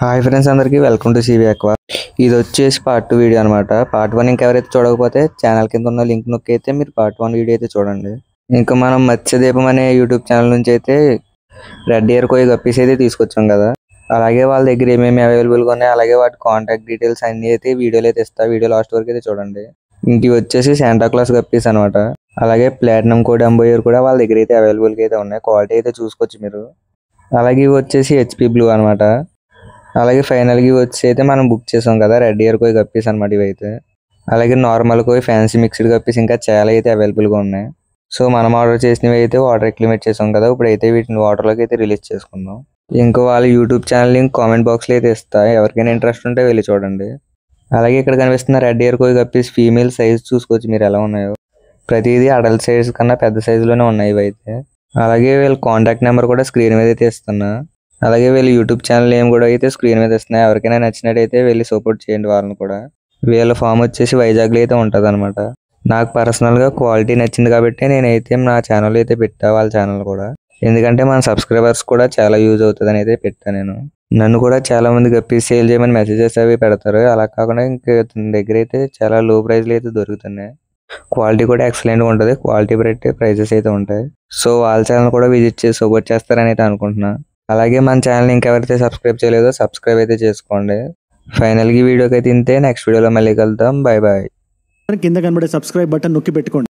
Hi friends, అందరికీ welcome to CV aqua. ఇది వచ్చేసి పార్ట్ 2 వీడియో అనమాట. పార్ట్ 1 ఇంకెవరైతే చూడకపోతే ఛానల్ కింద ఉన్న లింక్ నొక్కి అయితే మీరు పార్ట్ 1 వీడియో అయితే చూడండి. ఇంకా మనం మత్స్యదీపం అనే యూట్యూబ్ ఛానల్ నుంచి అయితే రెడ్ ఇయర్ కోయి గప్పీస్ అయితే తీసుకొచ్చాం కదా. అలాగే వాళ్ళ దగ్గర ఏమేమి అవైలబుల్గా ఉన్నాయి, అలాగే వాటి కాంటాక్ట్ డీటెయిల్స్ అన్నీ అయితే వీడియోలో అయితే ఇస్తా. వీడియో లాస్ట్ వరకు అయితే చూడండి. ఇంక వచ్చేసి శాంటాక్లాస్ గప్పీస్ అనమాట. అలాగే ప్లాటినం కోడ్ అంబోయర్ కూడా వాళ్ళ దగ్గర అయితే అవైలబుల్గా అయితే ఉన్నాయి. క్వాలిటీ అయితే చూసుకోవచ్చు మీరు. అలాగే ఇవి వచ్చేసి హెచ్పి బ్లూ అనమాట. అలాగే ఫైనల్గా వచ్చి అయితే మనం బుక్ చేసాం కదా రెడ్ ఇయర్ కోయి గప్పీస్ అనమాట ఇవైతే. అలాగే నార్మల్ కోయి, ఫ్యాన్సీ మిక్స్డ్ గప్పీస్ ఇంకా చాలా అయితే అవైలబుల్గా ఉన్నాయి. సో మనం ఆర్డర్ చేసినవి అయితే వాటర్ అక్లిమేట్ చేసాం కదా, ఇప్పుడైతే వీటిని వాటర్లోకి అయితే రిలీజ్ చేసుకుందాం. ఇంకా వాళ్ళ యూట్యూబ్ ఛానల్ లింక్ కామెంట్ బాక్స్లో అయితే ఇస్తా, ఎవరికైనా ఇంట్రెస్ట్ ఉంటే వెళ్ళి చూడండి. అలాగే ఇక్కడ కనిపిస్తున్న రెడ్ ఇయర్ కోయి గప్పీస్ ఫీమేల్ సైజ్ చూసుకోవచ్చు మీరు ఎలా ఉన్నాయో. ప్రతిదీ అడల్ట్ సైజ్ కన్నా పెద్ద సైజులోనే ఉన్నాయి ఇవైతే. అలాగే వీళ్ళ కాంటాక్ట్ నెంబర్ కూడా స్క్రీన్ మీద అయితే ఇస్తున్నా. అలాగే వీళ్ళ యూట్యూబ్ ఛానల్ నేమ్ కూడా అయితే స్క్రీన్ మీద ఇస్తున్నాయి. ఎవరికైనా నచ్చినట్టయితే వెళ్ళి సపోర్ట్ చేయండి వాళ్ళని కూడా. వీళ్ళ ఫామ్ వచ్చేసి వైజాగ్లో అయితే ఉంటుంది అనమాట. నాకు పర్సనల్గా క్వాలిటీ నచ్చింది కాబట్టి నేనైతే నా ఛానల్ అయితే పెట్టా, వాళ్ళ ఛానల్ కూడా. ఎందుకంటే మన సబ్స్క్రైబర్స్ కూడా చాలా యూజ్ అవుతుందని అయితే పెట్టాను నేను. నన్ను కూడా చాలా మంది గప్పీస్ సేల్ చేయమని మెసేజెస్ అవి పెడతారు. అలా కాకుండా ఇంకా తన దగ్గర అయితే చాలా లో ప్రైస్లో అయితే దొరుకుతున్నాయి. క్వాలిటీ కూడా ఎక్సలెంట్గా ఉంటుంది. క్వాలిటీ బట్టి ప్రైజెస్ అయితే ఉంటాయి. సో వాళ్ళ ఛానల్ కూడా విజిట్ చేసి సపోర్ట్ చేస్తారని అయితే అనుకుంటున్నా. అలాగే మన ఛానల్ని ఇంకెవరైతే సబ్స్క్రైబ్ చేయలేదో సబ్స్క్రైబ్ అయితే చేసుకోండి. ఫైనల్గా ఈ వీడియోకి అయితే ఇంతే. నెక్స్ట్ వీడియోలో మళ్ళీ కలుద్దాం. Bye bye. కింద కనబడే సబ్స్క్రైబ్ బటన్ నొక్కి పెట్టుకోండి.